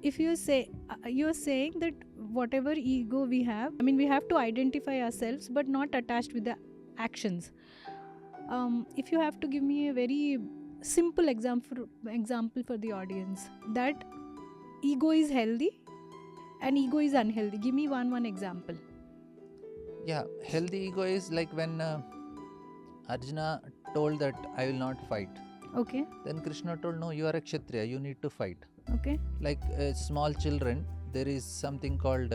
if you say, you're saying that whatever ego we have, I mean, we have to identify ourselves, but not attached with the actions. If you have to give me a very simple example for the audience, that ego is healthy and ego is unhealthy. Give me one example. Yeah, healthy ego is like when Arjuna told that I will not fight. Okay. Then Krishna told, no, you are a Kshatriya, you need to fight. Okay. Like small children, there is something called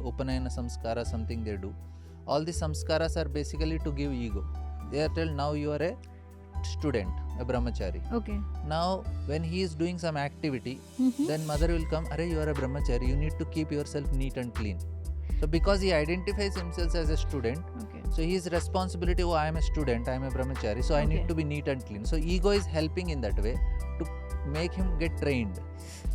Upanayana Samskara, something they do. All the samskaras are basically to give ego. They are told, now you are a student, a brahmachari. Okay. Now, when he is doing some activity, Mhm. then mother will come, Arey, you are a brahmachari, you need to keep yourself neat and clean. So, because he identifies himself as a student, Okay. so his responsibility, oh, I am a student, I am a brahmachari, so I Okay. need to be neat and clean. So, ego is helping in that way to make him get trained.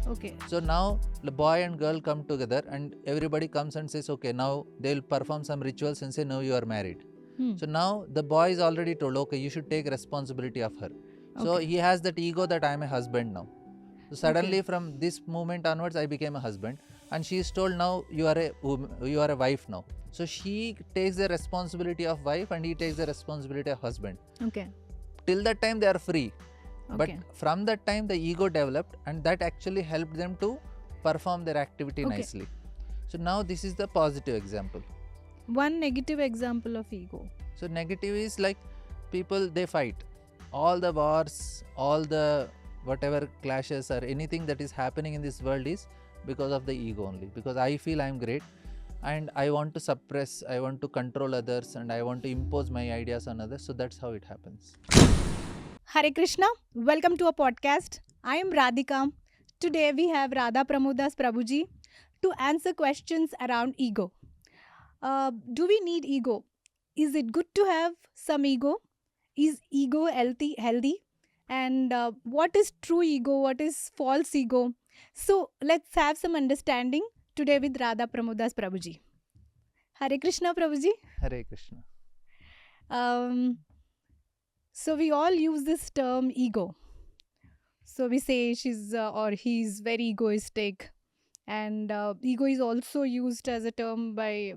Okay. So, now the boy and girl come together and everybody comes and says, okay, now they will perform some rituals and say, now you are married. So, now the boy is already told, okay, you should take responsibility of her. So, Okay. he has that ego that I am a husband now. So, suddenly from this moment onwards, I became a husband. And she is told, now you are a wife now. So she takes the responsibility of wife and he takes the responsibility of husband. Okay. Till that time they are free. But Okay. from that time the ego developed and that actually helped them to perform their activity Okay. nicely. So now this is the positive example. One negative example of ego. So negative is like people, they fight. All the wars, all the whatever clashes or anything that is happening in this world is because of the ego only. Because I feel I am great and I want to suppress, I want to control others and I want to impose my ideas on others. So that's how it happens. Hare Krishna, welcome to a podcast. I am Radhika. Today we have radhapramoddas Prabhuji to answer questions around ego. Do we need ego? Is it good to have some ego? Is ego healthy? And what is true ego? What is false ego? So let's have some understanding today with radhapramoddas Prabhuji. Hare Krishna Prabhuji. Hare Krishna. Um, so we all use this term ego. So we say she's or he's very egoistic, and ego is also used as a term by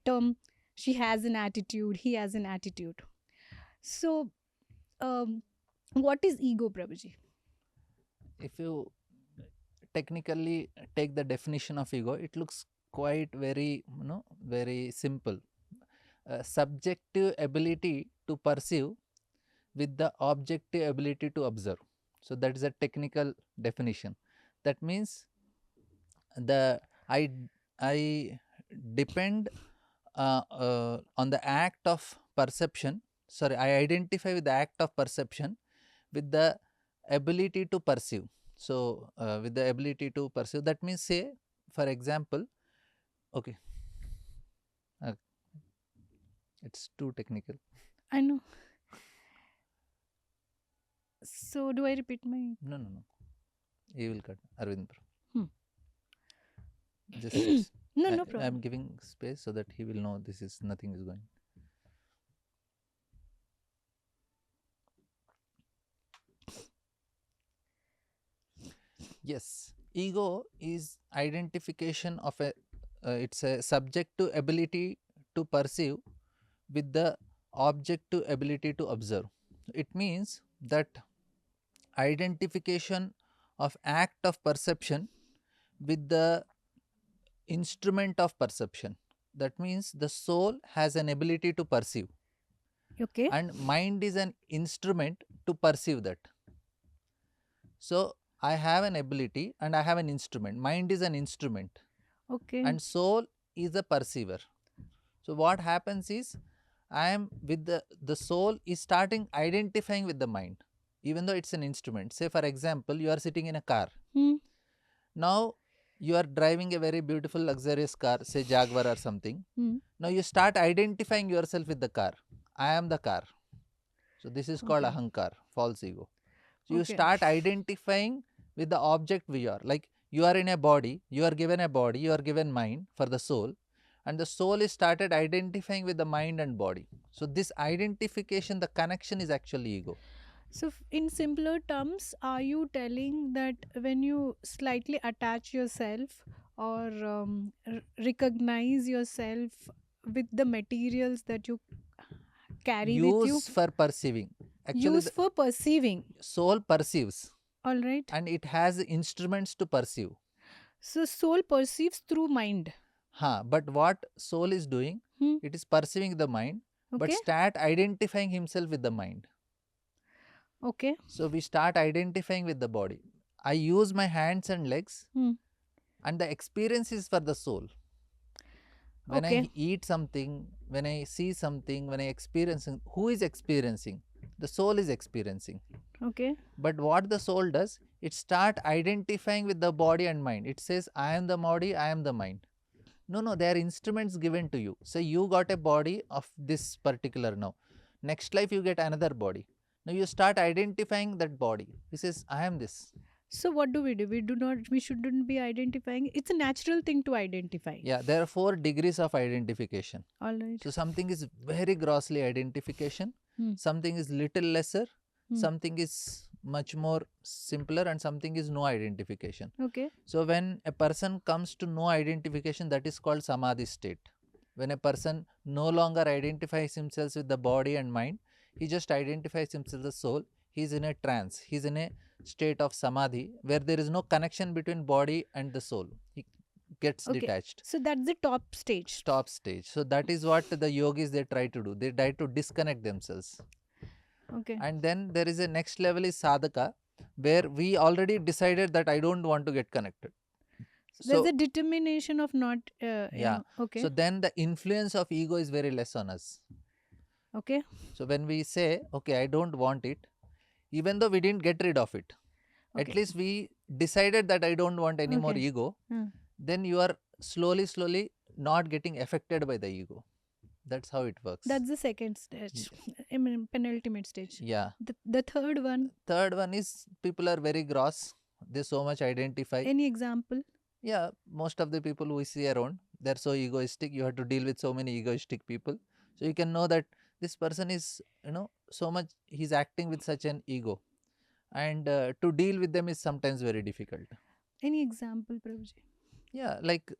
term. She has an attitude. He has an attitude. So, what is ego, Prabhuji? If you technically take the definition of ego, it looks quite very, very simple. Subjective ability to perceive with the objective ability to observe. So that is a technical definition. That means the I depend on the act of perception. Sorry, I identify with the act of perception with the ability to perceive. So with the ability to perceive, that means, say for example, okay, uh, it's too technical. I know. So, do I repeat my? No. You will cut, Arvind. Hmm. Just No, I no problem. am giving space so that he will know this is nothing is going. Yes, ego is identification of a. It's a subjective ability to perceive with the objective ability to observe. It means that identification of act of perception with the instrument of perception. That means the soul has an ability to perceive Okay. and mind is an instrument to perceive that. So I have an ability and I have an instrument. Mind is an instrument Okay. and soul is a perceiver. So what happens is I am with the soul is starting identifying with the mind, even though it's an instrument. Say for example, you are sitting in a car. Now you are driving a very beautiful luxurious car, say Jaguar or something. Now you start identifying yourself with the car. I am the car. So this is called Okay. ahankar, false ego. So you Okay. start identifying with the object we are. Like you are in a body, you are given a body, you are given mind for the soul, and the soul is started identifying with the mind and body. So this identification, the connection is actually ego. So, in simpler terms, are you telling that when you slightly attach yourself or recognize yourself with the materials that you carry with you, Use for perceiving. Actually, use the for perceiving? soul perceives All right. and it has instruments to perceive. So, soul perceives through mind. But what soul is doing, Hmm. it is perceiving the mind, but Okay. start identifying himself with the mind. Okay. So we start identifying with the body. I use my hands and legs, Hmm. and the experience is for the soul. When Okay. I eat something, when I see something, when I experience, who is experiencing? The soul is experiencing. Okay. But what the soul does, it start identifying with the body and mind. It says, I am the body, I am the mind. No, they are instruments given to you. So you got a body of this particular now. Next life you get another body. Now you start identifying that body. He says, I am this. So, what do? We shouldn't be identifying. It's a natural thing to identify. Yeah, there are 4 degrees of identification. All right. So something is very grossly identification, Hmm. something is little lesser, Hmm. something is much more simpler, and something is no identification. Okay. So when a person comes to no identification, that is called samadhi state. When a person no longer identifies himself with the body and mind, he just identifies himself as soul. He is in a trance. He is in a state of samadhi where there is no connection between body and the soul. He gets Okay. detached. So that's the top stage. Top stage. So that is what the yogis they try to do. They try to disconnect themselves. Okay. And then there is a next level is sadhaka, where we already decided that I don't want to get connected. There's So a determination of not, yeah. okay. So then the influence of ego is very less on us. Okay. So when we say, okay, I don't want it, even though we didn't get rid of it, at Okay. least we decided that I don't want any more Okay. ego, Hmm. then you are slowly not getting affected by the ego. That's how it works. That's the second stage. I mean, penultimate stage. Yeah. The third one. Third one is people are very gross. They so much identify. Any example? Yeah, most of the people we see around, they're so egoistic. You have to deal with so many egoistic people. So you can know that this person is, so much, he's acting with such an ego. And to deal with them is sometimes very difficult. Any example, Prabhuji? Yeah, like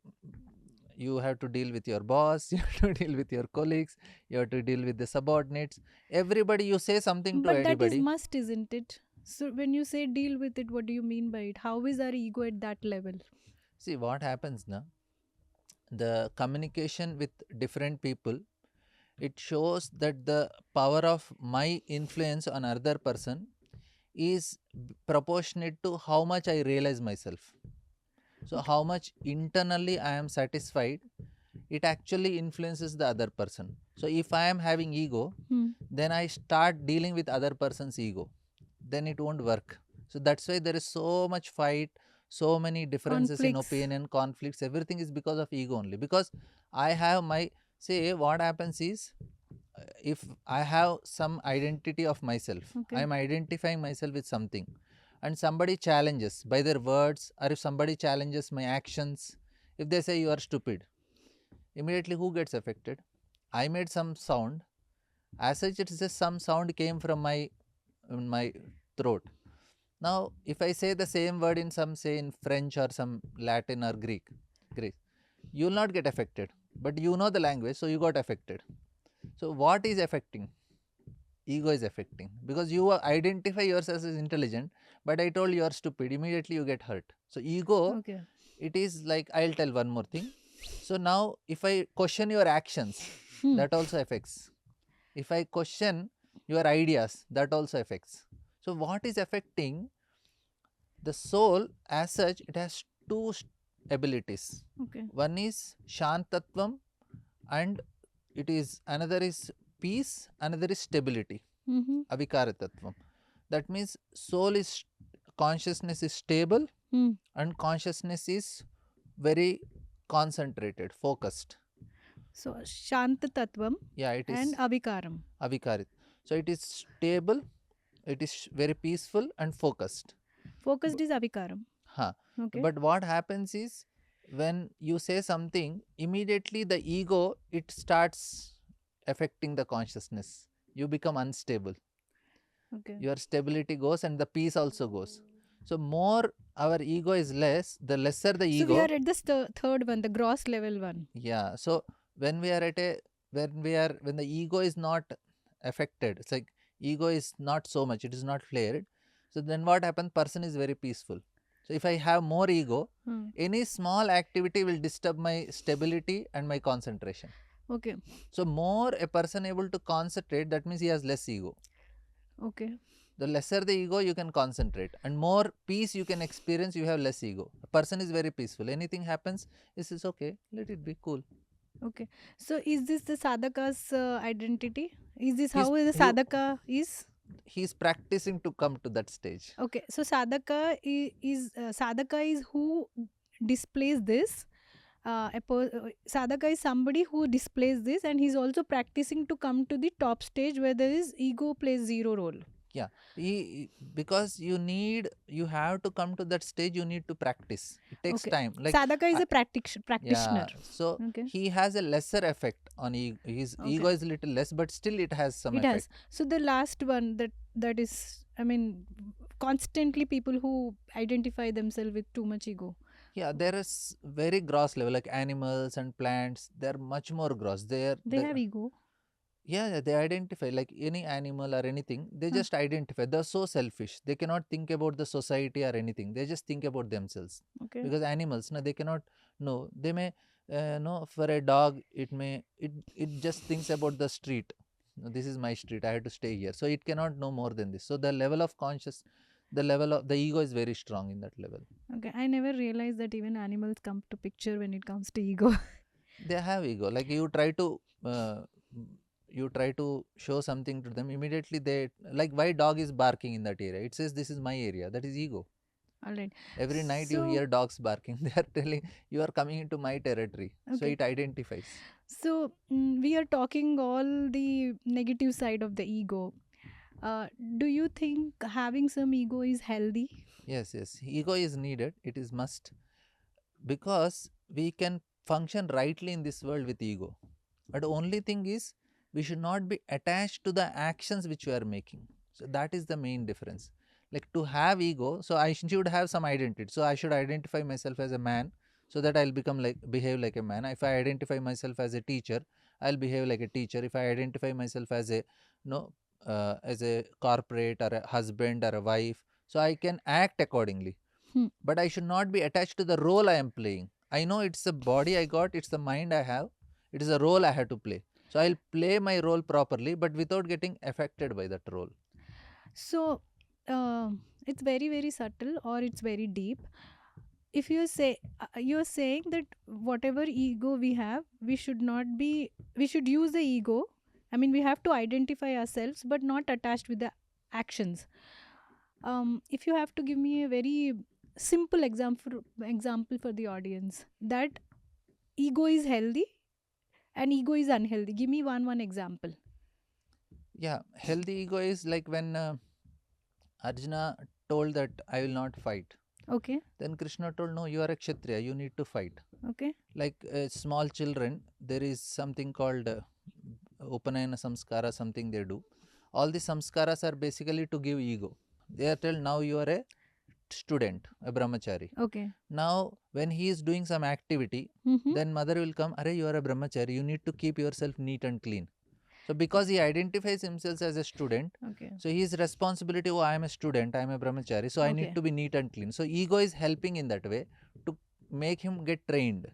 you have to deal with your boss, you have to deal with your colleagues, you have to deal with the subordinates. Everybody, you say something to But that is anybody. must, isn't it? So when you say deal with it, what do you mean by it? How is our ego at that level? See what happens now. The communication with different people, it shows that the power of my influence on another person is proportionate to how much I realize myself. So how much internally I am satisfied, it actually influences the other person. So if I am having ego, Hmm. then I start dealing with other person's ego, then it won't work. So that's why there is so much fight, so many differences in Conflicts. opinion, conflicts, everything is because of ego only. Because I have my, say what happens is, if I have some identity of myself, I Okay. am identifying myself with something, and somebody challenges by their words, or if somebody challenges my actions, if they say you are stupid, immediately who gets affected? I made some sound, as such it's just some sound came from my throat. Now if I say the same word in some, say in French or some Latin or Greek, you will not get affected, but you know the language, so you got affected. So what is affecting? Ego is affecting, because you identify yourself as intelligent, but I told you are stupid, immediately you get hurt. So ego, Okay. it is like, I'll tell one more thing. So now if I question your actions, Hmm. that also affects. If I question your ideas, that also affects. So what is affecting? The soul as such, it has two abilities. Okay. One is shantatvam, and it is another is peace, another is stability, Mm-hmm. avikaratattvam. That means soul is, consciousness is stable, Hmm. and consciousness is very concentrated, focused. So Shanta Tattvam Yeah, it and is Avikaram. avikarit. So it is stable, it is very peaceful and focused. Focused is Avikaram. Huh. Okay. But what happens is, when you say something, immediately the ego, it starts affecting the consciousness. You become unstable. Okay. your stability goes and the peace also goes. So more our ego is less, the lesser the So we ego. are at the third one, the gross level one. Yeah. So when we are at a when the ego is not affected, it's like ego is not so much, it is not flared. So then what happens? Person is very peaceful. So if I have more ego, Hmm. any small activity will disturb my stability and my concentration. Okay. So more a person able to concentrate, that means he has less ego. Okay. The lesser the ego, you can concentrate, and more peace you can experience, you have less ego. A person is very peaceful. Anything happens, this is okay, let it be cool. Okay. So is this the sadhaka's identity? Is this He's how the he sadhaka is? he's practicing to come to that stage. Okay. So sadhaka is who displays this. Sadhaka is somebody who displays this, and he's also practicing to come to the top stage where there is ego plays zero role. Yeah, because you have to come to that stage, you need to practice. It takes Okay. time. Like Sadhaka is I, a practitioner. yeah, so Okay. he has a lesser effect on his Okay. ego is little less, but still it has some It effect. has. So the last one that is, I mean, constantly people who identify themselves with too much ego. Yeah, there is very gross level, like animals and plants. They're much more gross. They have ego. Yeah, they identify like any animal or anything. They Huh. just identify. They're so selfish. They cannot think about the society or anything. They just think about themselves. Okay. Because animals, no, they cannot. No, they may. No, for a dog, it just thinks about the street. No, this is my street. I have to stay here. So it cannot know more than this. So the level of the level of the ego is very strong in that level. Okay. I never realized that even animals come to picture when it comes to ego. They have ego. Like uh, you try to show something to them, immediately they, like, why dog is barking in that area, it says this is my area. That is ego. All right. Every night you So hear dogs barking. They are telling you are coming into my territory, so okay. it identifies. So we are talking all the negative side of the ego. Uh, do you think having some ego is healthy? Yes, ego is needed, it is must, because we can function rightly in this world with ego. But the only thing is, we should not be attached to the actions which we are making. So that is the main difference. Like to have ego, so I should have some identity. So I should identify myself as a man, so that I'll behave like a man. If I identify myself as a teacher, I'll behave like a teacher. If I identify myself as a no as a corporate or a husband or a wife, so I can act accordingly. Hmm. But I should not be attached to the role I am playing. I know it's the body I got, it's the mind I have, it is a role I have to play. So I'll play my role properly, but without getting affected by that role. So it's very very subtle or it's very deep. If you say you're saying that whatever ego we have, we should not be. We should use the ego. I mean, we have to identify ourselves, but not attached with the actions. If you have to give me a very simple example for the audience that ego is healthy and ego is unhealthy, give me one example. Yeah, healthy ego is like when Arjuna told that I will not fight. Okay. Then Krishna told, no, you are a Kshatriya, you need to fight. Okay. Like small children, there is something called Upanayana Samskara, something they do. All the samskaras are basically to give ego. They are told, now you are a student, a brahmachari. Okay. Now, when he is doing some activity, Mm-hmm. then mother will come, Arey, you are a brahmachari, you need to keep yourself neat and clean. So, because he identifies himself as a student, Okay. so his responsibility, oh, I am a student, I am a brahmachari, so I need Okay. to be neat and clean. So, ego is helping in that way to make him get trained.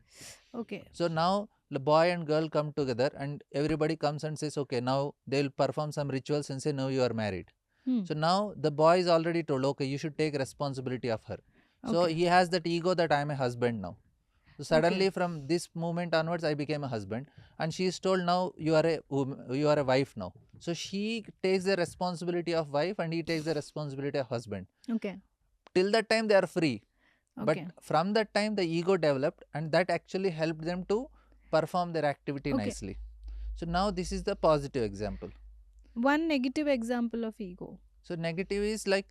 Okay. So, now the boy and girl come together and everybody comes and says, okay, now they will perform some rituals and say, now you are married. Hmm. So now the boy is already told, okay, you should take responsibility of her. So Okay. he has that ego that I am a husband now. So suddenly Okay. from this moment onwards, I became a husband, and she is told, now you are you are a wife now. So she takes the responsibility of wife and he takes the responsibility of husband. Okay. Till that time they are free, but Okay. from that time the ego developed, and that actually helped them to perform their activity Okay. nicely. So now this is the positive example. One negative example of ego. So negative is like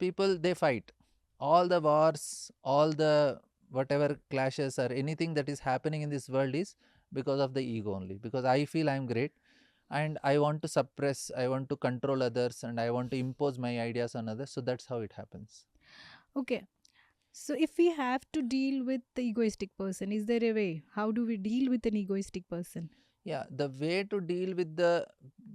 people, they fight. All the wars, all the whatever clashes or anything that is happening in this world is because of the ego only. Because I feel I am great, and I want to suppress, I want to control others, and I want to impose my ideas on others. So that's how it happens. Okay. So if we have to deal with the egoistic person, is there a way? How do we deal with an egoistic person? Yeah, the way to deal with the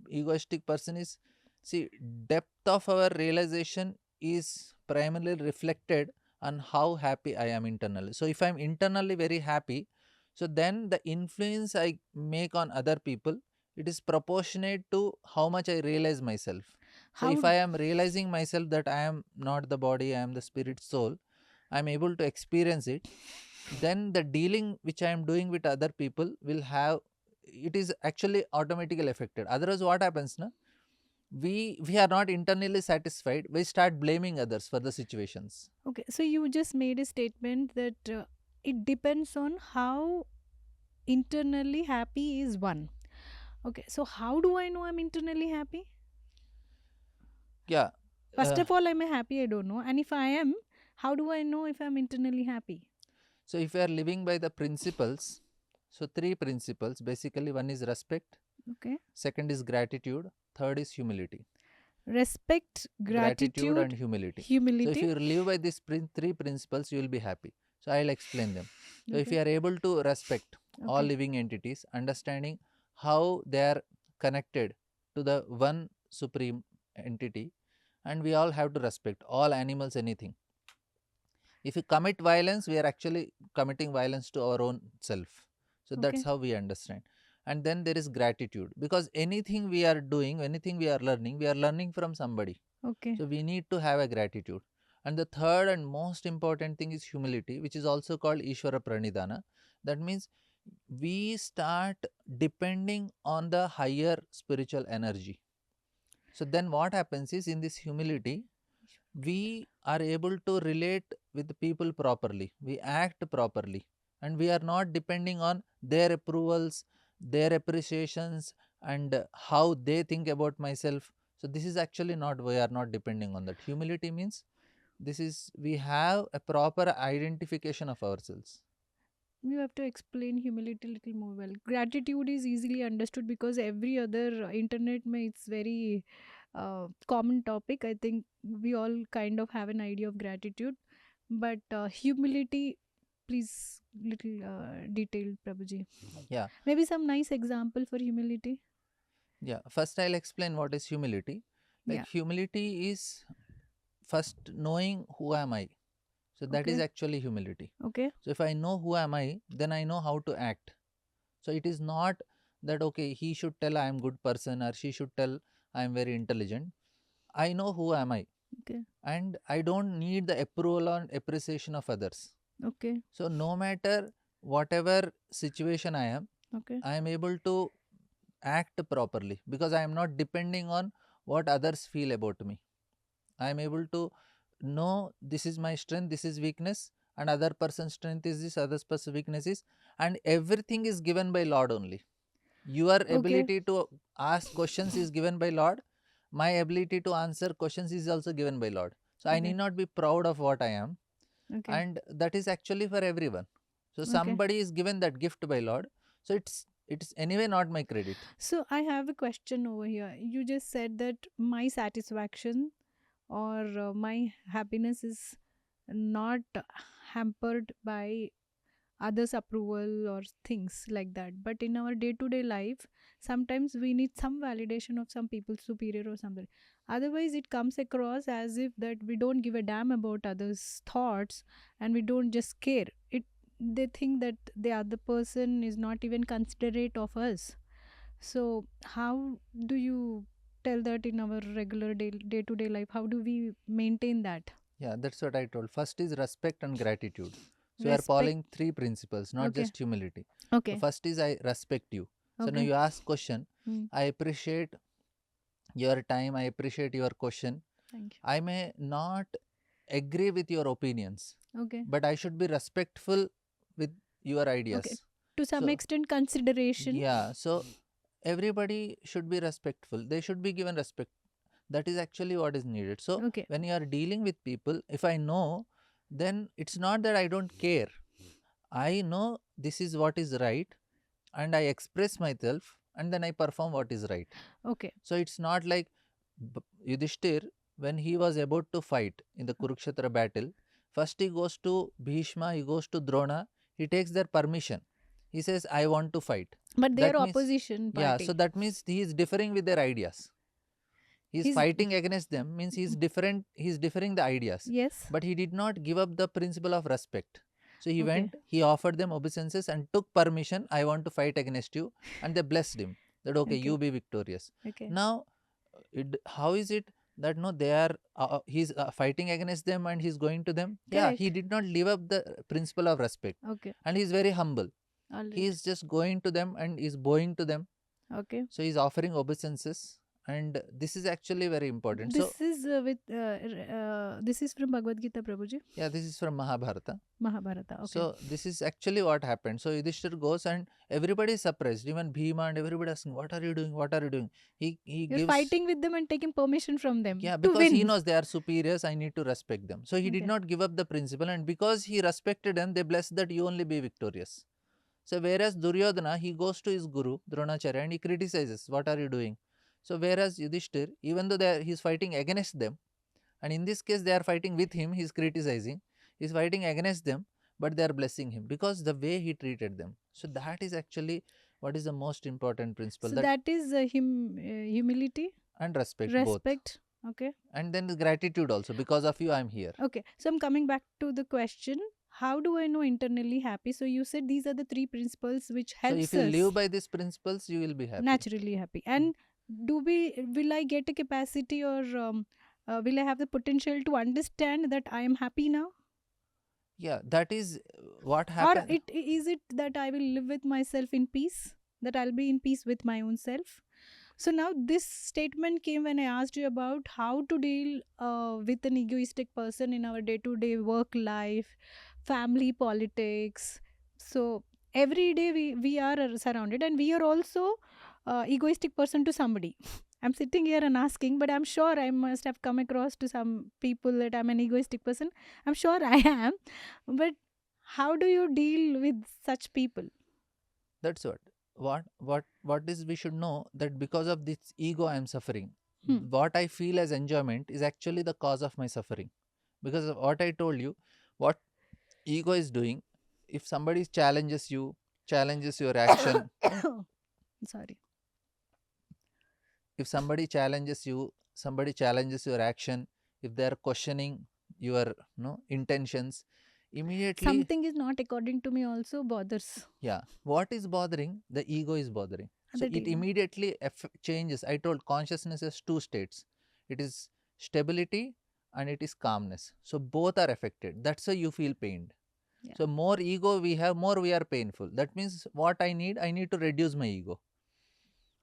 egoistic person is, see, depth of our realization is primarily reflected on how happy I am internally. So if I'm internally very happy, so then the influence I make on other people, it is proportionate to how much I realize myself. So How if I am realizing myself that I am not the body, I am the spirit soul, I am able to experience it, then the dealing which I am doing with other people will have, it is actually automatically affected. Otherwise what happens na, we are not internally satisfied, we start blaming others for the situations. Okay, so you just made a statement that it depends on how internally happy is one. Okay, so how do I know I'm internally happy? Yeah. First uh, of all, am I happy? I don't know. And if I am, how do I know if I'm internally happy? so if we are living by the principles, so three principles basically: one is respect, Okay. second is gratitude, third is humility. Respect, Gratitude and gratitude, humility. So if humility. you live by these three principles, you will be happy. So I'll explain them. So if Okay. you are able to respect all Okay. living entities, understanding how they are connected to the one supreme entity, and we all have to respect all animals, anything. If you commit violence, we are actually committing violence to our own self. So that's Okay. how we understand. And then there is gratitude, because anything we are doing, anything we are learning from somebody. Okay. So we need to have a gratitude. And the third and most important thing is humility, which is also called Ishvara Pranidhana. That means we start depending on the higher spiritual energy. So then what happens is, in this humility, we are able to relate with the people properly, we act properly, and we are not depending on their approvals, their appreciations, and how they think about myself. So this is actually not, we are not depending on that. Humility means this is, we have a proper identification of ourselves. You have to explain humility a little more well. Gratitude is easily understood because every other internet may it's very common topic. I think we all kind of have an idea of gratitude, but humility, please little detailed, Prabhuji. Yeah. Maybe some nice example for humility. Yeah, first I'll explain what is humility. Like, Yeah. humility is first knowing who am I. So that is Okay. actually humility. Okay. So if I know who am I, then I know how to act. So it is not that okay, he should tell I am good person, or she should tell I am very intelligent. I know who am I, Okay. and I don't need the approval or appreciation of others. Okay. So no matter whatever situation I am, Okay. I am able to act properly, because I am not depending on what others feel about me. I am able to know this is my strength, this is weakness, and other person's strength is this, other person's weakness is, and everything is given by Lord only. Your Okay. ability to ask questions is given by Lord. My ability to answer questions is also given by Lord. So I need Okay. not be proud of what I am, Okay. and that is actually for everyone. So Okay. somebody is given that gift by Lord. So it's anyway not my credit. So I have a question over here. You just said that my satisfaction or my happiness is not hampered by others' approval or things like that. But in our day to day life, sometimes we need some validation of some people superior or something. Otherwise, it comes across as if that we don't give a damn about others' thoughts and we don't just care. It they think that the other person is not even considerate of us. So how do you tell that in our regular day to day life? How do we maintain that? Yeah, that's what I told. First is respect and gratitude. So we are Respect. following three principles, not Okay. just humility. So Okay. first is I respect you. So now Okay. you ask question, Hmm. I appreciate your time, I appreciate your question. Thank you. I may not agree with your opinions, Okay. but I should be respectful with your Okay. ideas. To some So extent, consideration. yeah, so everybody should be respectful. They should be given respect. That is actually what is needed. So Okay. when you are dealing with people, if I know, then it's not that I don't care. I know this is what is right, and I express myself and then I perform what is right. Okay. So it's not like Yudhishthir, when he was about to fight in the Kurukshetra battle, first he goes to Bhishma, he goes to Drona, he takes their permission. He says, I want to fight. But they are That means, opposition yeah, party. so that means he is differing with their ideas. He is He's- fighting against them, means he is different, he is differing the ideas. Yes. But he did not give up the principle of respect. So he Okay. went, he offered them obeisances and took permission, I want to fight against you. And they blessed him that, okay, Okay. you be victorious. Okay. Now, how is it that no, they are, he's fighting against them and he's going to them? Yeah, Correct. he did not live up the principle of respect. Okay. And he's very humble. All right. He is just going to them and is bowing to them. Okay. So he's offering obeisances. And this is actually very important. This So is this is from Bhagavad Gita, Prabhuji. yeah, this is from Mahabharata. Mahabharata. Okay. So this is actually what happened. So Yudhishthir goes and everybody is surprised. Even Bhima and everybody asking, what are you doing? What are you doing? He You're gives, fighting with them and taking permission from them. yeah, to because win. he knows they are superiors, I need to respect them. So he did Okay. not give up the principle, and because he respected them, they blessed that you only be victorious. So whereas Duryodhana, he goes to his guru Dronacharya and he criticizes, what are you doing? So whereas Yudhishthir, even though he's fighting against them, and in this case they are fighting with him, he's criticizing, he's fighting against them, but they are blessing him because the way he treated them. So that is actually what is the most important principle. So that that is humility, and respect both. respect. Okay. And then the gratitude also, because of you I am here. Okay. So I'm coming back to the question. How do I know internally happy? So you said these are the three principles which So helps if you us live by these principles, you will be happy. naturally happy. And will I get a capacity, or will I have the potential to understand that I am happy now? Yeah, that is what Or happened. is it that I will live with myself in peace? That I'll be in peace with my own self? So now this statement came when I asked you about how to deal with an egoistic person in our day-to-day work life, family politics. So every day we are surrounded, and we are also egoistic person to somebody. I'm sitting here and asking, but I'm sure I must have come across to some people that I'm an egoistic person. I'm sure I am. But how do you deal with such people? That's what is we should know, that because of this ego I am suffering. What I feel as enjoyment is actually the cause of my suffering, because of what I told you, what ego is doing. If somebody challenges you, challenges your action, Sorry. if somebody challenges you, somebody challenges your action, if they are questioning your intentions, immediately Something is not according to me also bothers. yeah, what is bothering? The ego is bothering. So That it ego. immediately changes. I told consciousness has two states. It is stability and it is calmness. So both are affected. That's why you feel pained. Yeah. So more ego we have, more we are painful. That means what I need to reduce my ego.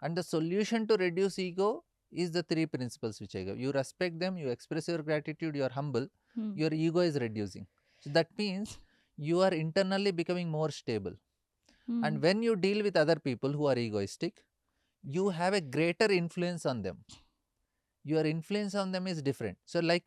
And the solution to reduce ego is the three principles which I gave. You respect them, you express your gratitude, you are humble, your ego is reducing. So that means you are internally becoming more stable. And when you deal with other people who are egoistic, you have a greater influence on them. Your influence on them is different. So like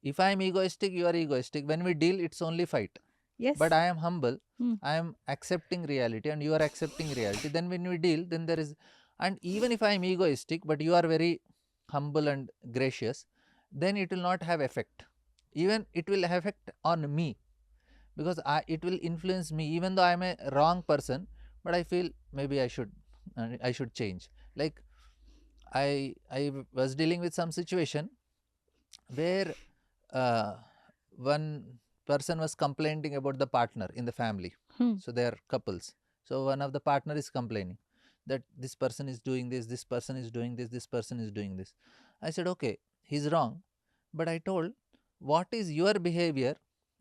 if I am egoistic, you are egoistic. When we deal, it's only fight. Yes. But I am humble, I am accepting reality and you are accepting reality. Then when we deal, then there is, and even if I am egoistic, but you are very humble and gracious, then it will not have effect. Even it will have effect on me, because it will influence me, even though I am a wrong person, but I feel maybe I should change. Like I was dealing with some situation where one person was complaining about the partner in the family. So they are couples. So one of the partner is complaining that this person is doing this, this person is doing this, this person is doing this. I said, okay, he's wrong. But I told, what is your behavior?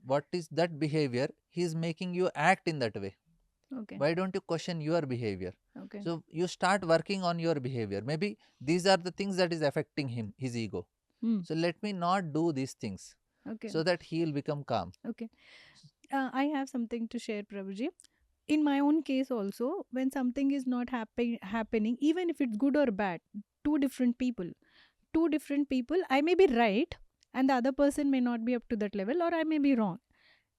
What is that behavior? He is making you act in that way. Okay. Why don't you question your behavior? Okay. So you start working on your behavior. Maybe these are the things that is affecting him, his ego. So let me not do these things. Okay. So that he will become calm. Okay. I have something to share, Prabhuji. In my own case also, when something is not happening, even if it's good or bad, two different people, I may be right and the other person may not be up to that level, or I may be wrong.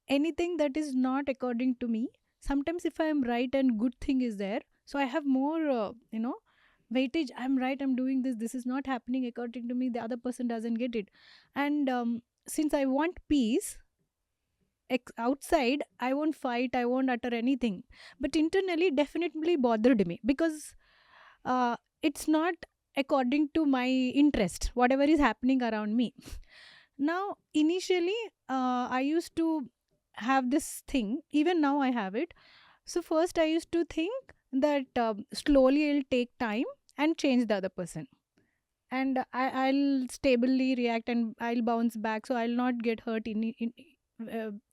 Anything that is not according to me, sometimes if I am right and good thing is there, So I have more weightage. I'm right, I'm doing this, this is not happening according to me, the other person doesn't get it. And since I want peace, outside I won't fight, I won't utter anything, but internally definitely bothered me, because it's not according to my interest whatever is happening around me. Now initially I used to have this thing, even now I have it. So first I used to think that slowly I'll take time and change the other person, and I'll stably react and I'll bounce back, so I'll not get hurt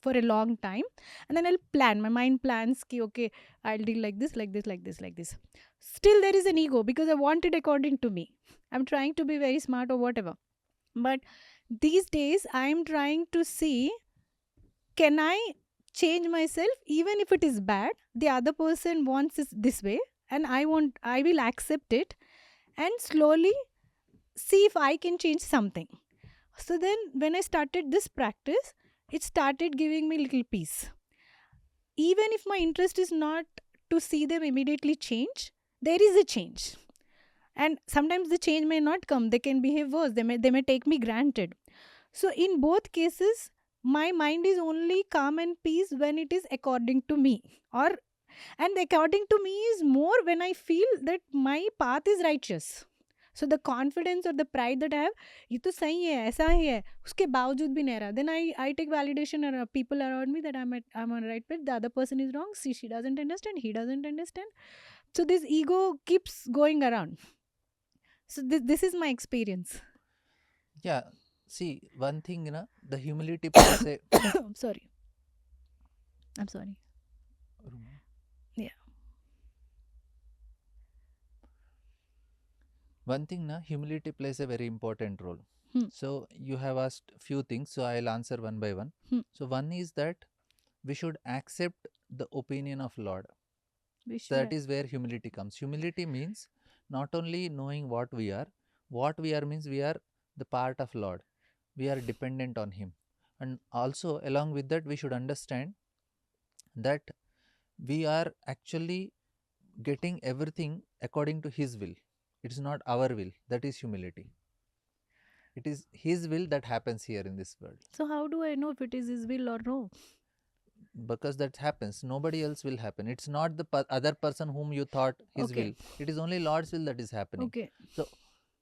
for a long time. And then I'll plan. My mind plans, ki, okay, I'll deal like this, like this, like this, like this. Still, there is an ego because I want it according to me. I'm trying to be very smart or whatever. But these days, I'm trying to see, can I change myself even if it is bad? The other person wants it this way, and I will accept it and slowly see if I can change something. So then, when I started this practice, it started giving me little peace. Even if my interest is not to see them immediately change, there is a change. And sometimes the change may not come. They can behave worse. They may take me granted. So in both cases, my mind is only calm and peace when it is according to me. Or and according to me is more when I feel that my path is righteous. So the confidence or the pride that I have, ये तो सही है, ऐसा ही है, उसके बावजूद भी नहीं रहा, then I take validation and people around me that I'm on right path, the other person is wrong, she doesn't understand, he doesn't understand. So this ego keeps going around. So this is my experience. Yeah, see, one thing, the humility plays a I'm sorry. Yeah. one thing, humility plays a very important role. Hmm. So you have asked few things, so I'll answer one by one. So one is that we should accept the opinion of Lord. That is where humility comes. Humility means not only knowing what we are means we are the part of Lord. We are dependent on Him. And also, along with that, we should understand that we are actually getting everything according to His will. It is not our will. That is humility. It is His will that happens here in this world. So how do I know if it is His will or no? Because that happens. Nobody else will happen. It's not the other person whom you thought His will. It is only Lord's will that is happening. Okay. So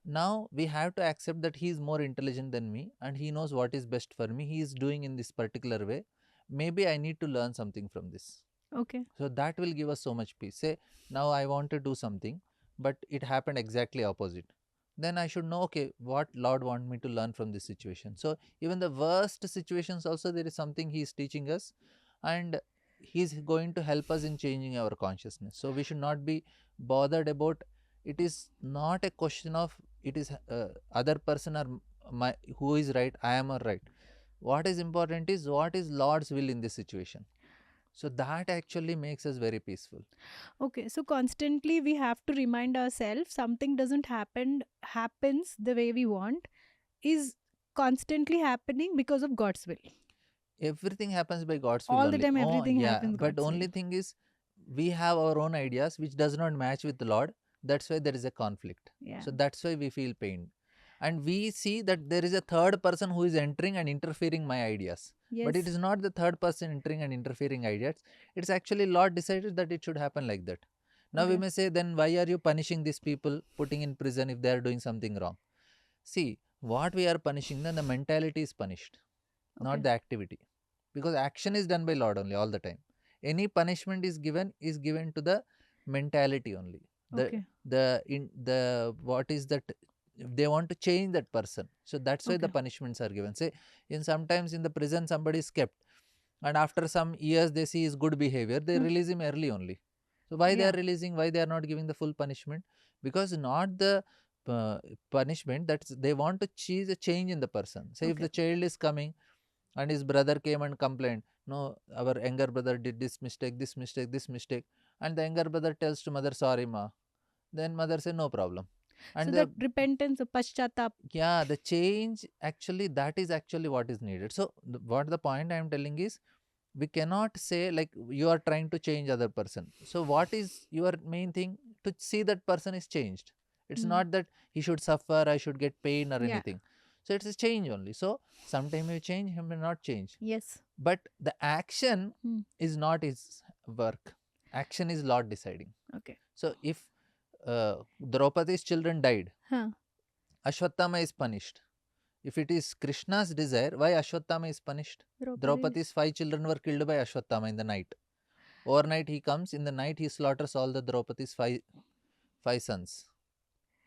now we have to accept that He is more intelligent than me and He knows what is best for me. He is doing in this particular way. Maybe I need to learn something from this. Okay. So that will give us so much peace. Say, now I want to do something, but it happened exactly opposite. Then I should know, okay, what Lord want me to learn from this situation. So even the worst situations also, there is something He is teaching us, and He is going to help us in changing our consciousness. So we should not be bothered about. It is not a question of it is other person or who is right, I am or right. What is important is what is Lord's will in this situation. So that actually makes us very peaceful. Okay, so constantly we have to remind ourselves something doesn't happens the way we want, is constantly happening because of God's will. Everything happens by God's will All only. the time everything happens but God's only will. thing is we have our own ideas which does not match with the Lord. That's why there is a conflict. Yeah. So that's why we feel pain. And we see that there is a third person who is entering and interfering my ideas. Yes. But it is not the third person entering and interfering ideas. It's actually Lord decided that it should happen like that. Now we may say, then why are you punishing these people, putting in prison if they are doing something wrong? See, what we are punishing, then the mentality is punished, not the activity. Because action is done by Lord only all the time. Any punishment is given to the mentality only. What is that? They want to change that person. So that's why the punishments are given. Say, sometimes in the prison somebody is kept, and after some years they see his good behavior, they release him early only. So why they are releasing? Why they are not giving the full punishment? Because not the punishment, that they want to choose a change in the person. Say if the child is coming and his brother came and complained, no, our younger brother did this mistake, this mistake, this mistake, and the younger brother tells to mother, sorry ma, then mother say no problem. And so that repentance, paschatap. Yeah, the change, actually that is actually what is needed. So what the point I am telling is, we cannot say like you are trying to change other person. So what is your main thing? To see that person is changed. It's not that he should suffer, I should get pain or Yeah. anything. So it's a change only. So sometime you change, he may not change. Yes. But the action Hmm. is not his work. Action is Lord deciding. Okay. So if Draupadi's children died, Huh. Ashwatthama is punished. If it is Krishna's desire, why Ashwatthama is punished? Draupadi's 5 children were killed by Ashwatthama in the night. Overnight he comes, in the night he slaughters all the Draupadi's five sons.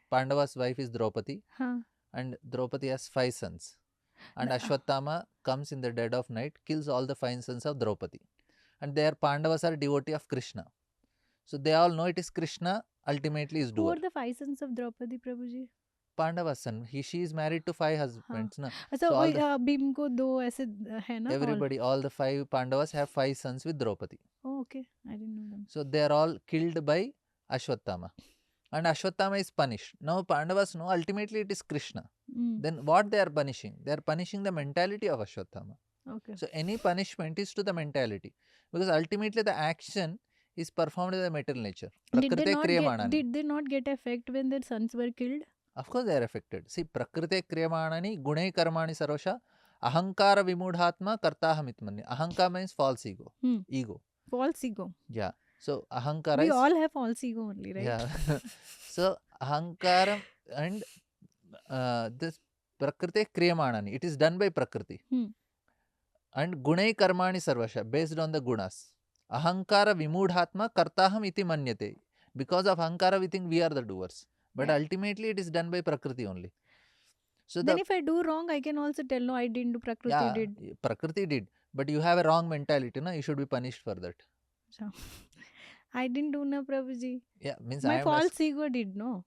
Pandava's wife is Draupadi, Huh. and Draupadi has 5 sons. And The- Ashwatthama comes in the dead of night, kills all the 5 sons of Draupadi. And their Pandavas are devotee of Krishna. So they all know it is Krishna ultimately is Who doer. are the 5 sons of Draupadi, Prabhuji? Pandava's son. She is married to 5 husbands. Na? अच्छा So all वही the, Bhim को दो ऐसे है ना all? everybody, all the 5 Pandavas have 5 sons with Draupadi. Oh, okay. I didn't know them. So they are all killed by Ashwatthama. And Ashwatthama is punished. Now Pandavas know ultimately it is Krishna. Mm. Then what they are punishing? They are punishing the mentality of Ashwatthama. Okay. So any punishment is to the mentality. Because ultimately the action is performed in the material nature. Did they not get effect when their sons were killed? Of course they are affected. See, prakrite kriyamanani gune karmani sarvasha ahankara vimudhatma kartahamitmanya. Ahankara means false ego. Ego. False ego. Yeah. So ahankara We is... all have false ego only, right? Yeah. So ahankara and this prakrite kriyamanani, it is done by prakriti. And gunai karmani sarvasha, based on the gunas. Ahankara vimudhatma kartaham iti manyate. Because of ahankara we think we are the doers. But ultimately it is done by prakriti only. So then if I do wrong, I can also tell, no, I didn't do, Prakriti did. Prakriti did. But you have a wrong mentality, no? You should be punished for that. So, I didn't do, na Prabhuji. Yeah, means My false ego did, no?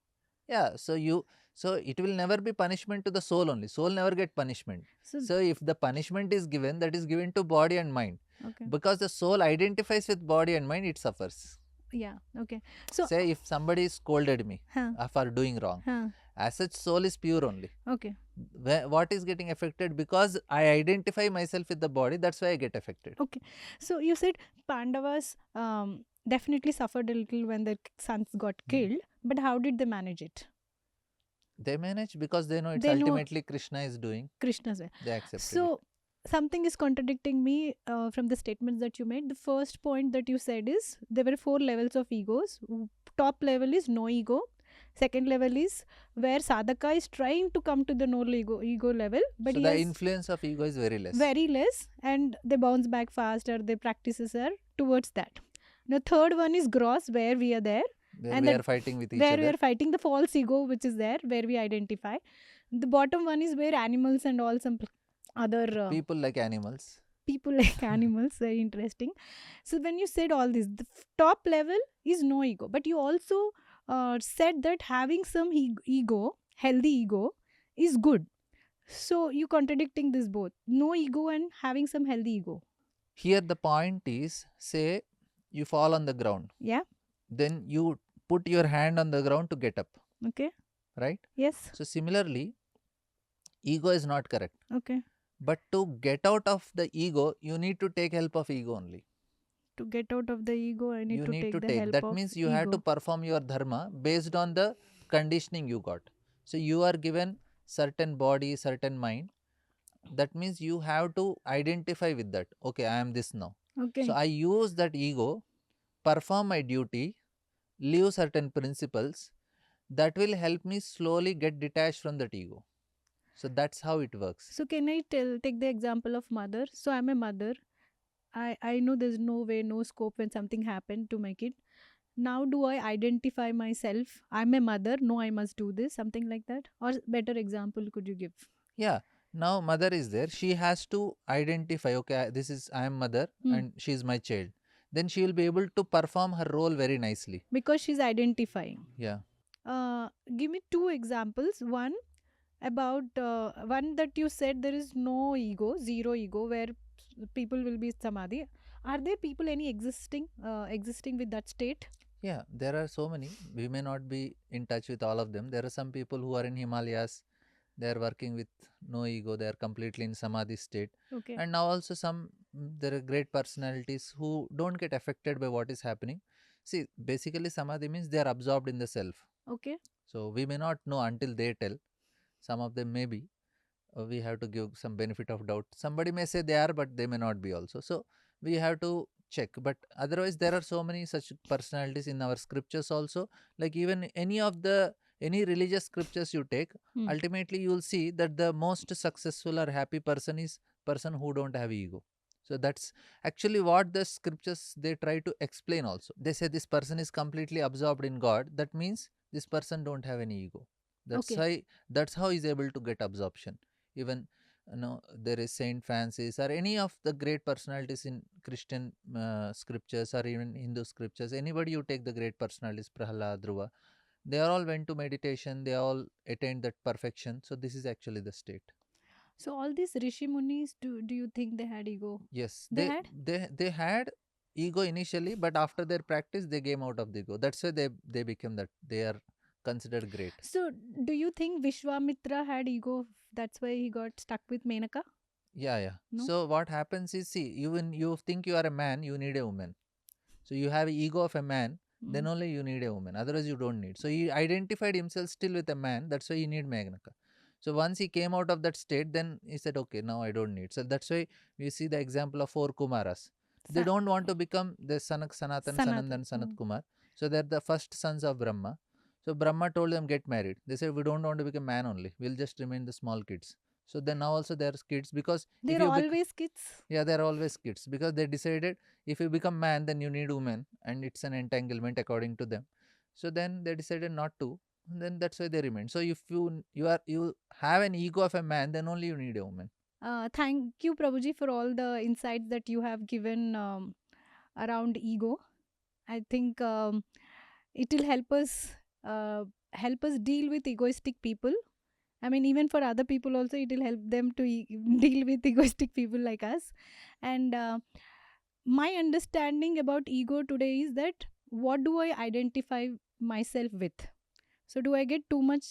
Yeah, so it will never be punishment to the soul only. Soul never get punishment. So if the punishment is given, that is given to body and mind. Okay. Because the soul identifies with body and mind, it suffers. Yeah, okay. So say if somebody scolded me for doing wrong, as such soul is pure only. Okay. What is getting affected? Because I identify myself with the body, that's why I get affected. Okay. So you said Pandavas definitely suffered a little when their sons got killed, but how did they manage it? They manage because they know it's ultimately Krishna is doing. Krishna's way. They accept it. So something is contradicting me from the statements that you made. The first point that you said is there were 4 levels of egos. Top level is no ego. Second level is where sadhaka is trying to come to the no ego level, but so the influence of ego is very less. Very less, and they bounce back fast, or their practices are towards that. The third one is gross, where we are there. Where we are fighting with each other. Where we are fighting the false ego, which is there, where we identify. The bottom one is where animals and all some other... people like animals. People like animals, very interesting. So when you said all this, the top level is no ego. But you also said that having some ego, healthy ego, is good. So you contradicting this both. No ego and having some healthy ego. Here the point is, say you fall on the ground. Yeah. Then you put your hand on the ground to get up. Okay. Right? Yes. So similarly, ego is not correct. Okay. But to get out of the ego, you need to take help of ego only. To get out of the ego, I need to take the help that of means you ego. have to perform your dharma based on the conditioning you got. So you are given certain body, certain mind. That means you have to identify with that. Okay, I am this now. Okay. So I use that ego, perform my duty, live certain principles. That will help me slowly get detached from that ego. So that's how it works. So can I take the example of mother? So I'm a mother. I know there's no way, no scope when something happened to my kid. Now do I identify myself? I'm a mother. No, I must do this. Something like that. Or better example could you give? Yeah. Now mother is there. She has to identify, okay, I am mother and she is my child. Then she will be able to perform her role very nicely. Because she's identifying. Yeah. Give me 2 examples. One about one that you said there is no ego, zero ego, where people will be samadhi. Are there people existing with that state? Yeah, there are so many. We may not be in touch with all of them. There are some people who are in Himalayas. They are working with no ego. They are completely in samadhi state. Okay. And now also some there are great personalities who don't get affected by what is happening. See, basically samadhi means they are absorbed in the self. Okay. So we may not know until they tell. Some of them may be. We have to give some benefit of doubt. Somebody may say they are, but they may not be also. So we have to check. But otherwise, there are so many such personalities in our scriptures also. Like even any religious scriptures you take, Hmm. ultimately you will see that the most successful or happy person is person who don't have ego. So that's actually what the scriptures they try to explain also. They say this person is completely absorbed in God. That means this person don't have any ego. That's Okay. why that's how he's able to get absorption. Even there is Saint Francis or any of the great personalities in Christian scriptures or even Hindu scriptures. Anybody you take the great personalities, Prahalad, Dhruva, they all went to meditation. They all attained that perfection. So this is actually the state. So all these Rishi Munis, do you think they had ego? Yes, They had? they had ego initially, but after their practice, they came out of the ego. That's why they became that. They are considered great. So do you think Vishwamitra had ego? That's why he got stuck with Menaka? Yeah, yeah. No? So what happens is, see, when you think you are a man, you need a woman. So you have ego of a man, then Mm. only you need a woman. Otherwise, you don't need. So he identified himself still with a man. That's why he need Megnaka. So once he came out of that state, then he said, okay, now I don't need. So that's why we see the example of 4 Kumaras. They Sa- don't want to become the Sanak, Sanatan, Sanatan. Sanandan, Sanat Mm. Kumar. So they're the first sons of Brahma. So Brahma told them, get married. They said, we don't want to become man only. We'll just remain the small kids. So then now also there's kids because if They're you always kids. yeah, they're always kids because they decided if you become man, then you need woman, and it's an entanglement according to them. So then they decided not to. And then that's why they remain. So if you have an ego of a man, then only you need a woman. Thank you, Prabhuji, for all the insights that you have given around ego. I think it will help us deal with egoistic people. I mean, even for other people also, it will help them to deal with egoistic people like us. And my understanding about ego today is that what do I identify myself with? So, do I get too much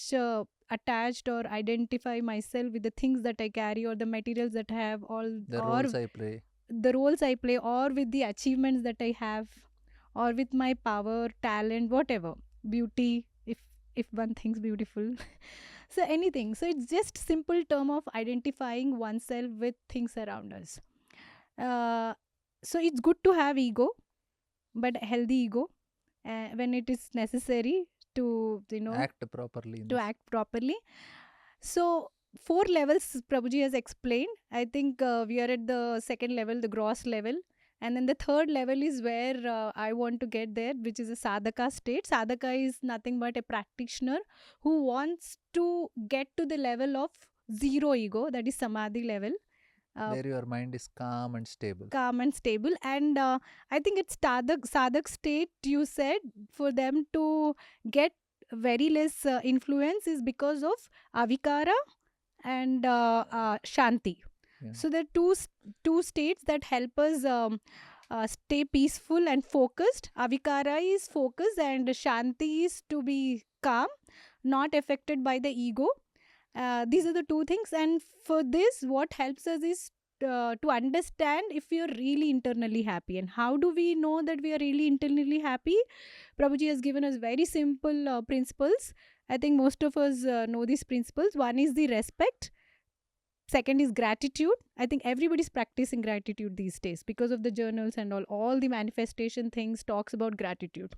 attached or identify myself with the things that I carry or the materials that I have, The or roles I play. the roles I play, or with the achievements that I have, or with my power, talent, whatever, beauty, if one thinks beautiful. So anything. So it's just simple term of identifying oneself with things around us. Uh, so it's good to have ego, but healthy ego when it is necessary to Act properly in to this. act properly. So 4 levels Prabhuji has explained. I think we are at the second level, the gross level. And then the third level is where I want to get there, which is a sadhaka state. Sadhaka is nothing but a practitioner who wants to get to the level of zero ego, that is samadhi level. Where your mind is calm and stable. Calm and stable. And I think it's sadhak state, you said, for them to get very less influence is because of avikara and shanti. Yeah. So there are two states that help us stay peaceful and focused. Avikara is focus and shanti is to be calm, not affected by the ego. These are the two things. And for this, what helps us is to understand if we are really internally happy. And how do we know that we are really internally happy? Prabhuji has given us very simple principles. I think most of us know these principles. One is the respect. Second is gratitude. I think everybody's practicing gratitude these days because of the journals and all the manifestation things talks about gratitude.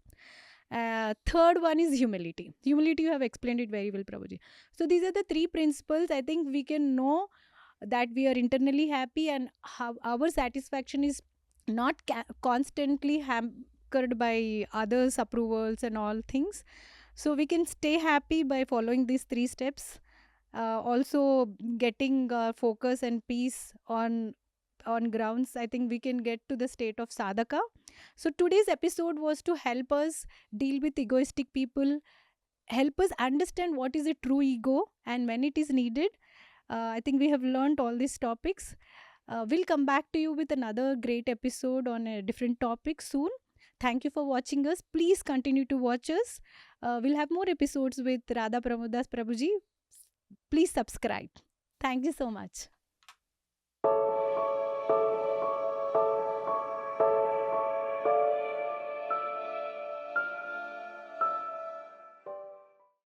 Third one is humility. Humility, you have explained it very well, Prabhuji. So these are the three principles. I think we can know that we are internally happy, and how our satisfaction is not constantly hampered by others' approvals and all things. So we can stay happy by following these 3 steps. Also getting focus and peace on grounds, I think we can get to the state of sadhaka. So today's episode was to help us deal with egoistic people, help us understand what is a true ego and when it is needed. I think we have learned all these topics. We'll come back to you with another great episode on a different topic soon. Thank you for watching us. Please continue to watch us. We'll have more episodes with Radha Pramoddas Prabhuji. Please subscribe. Thank you so much.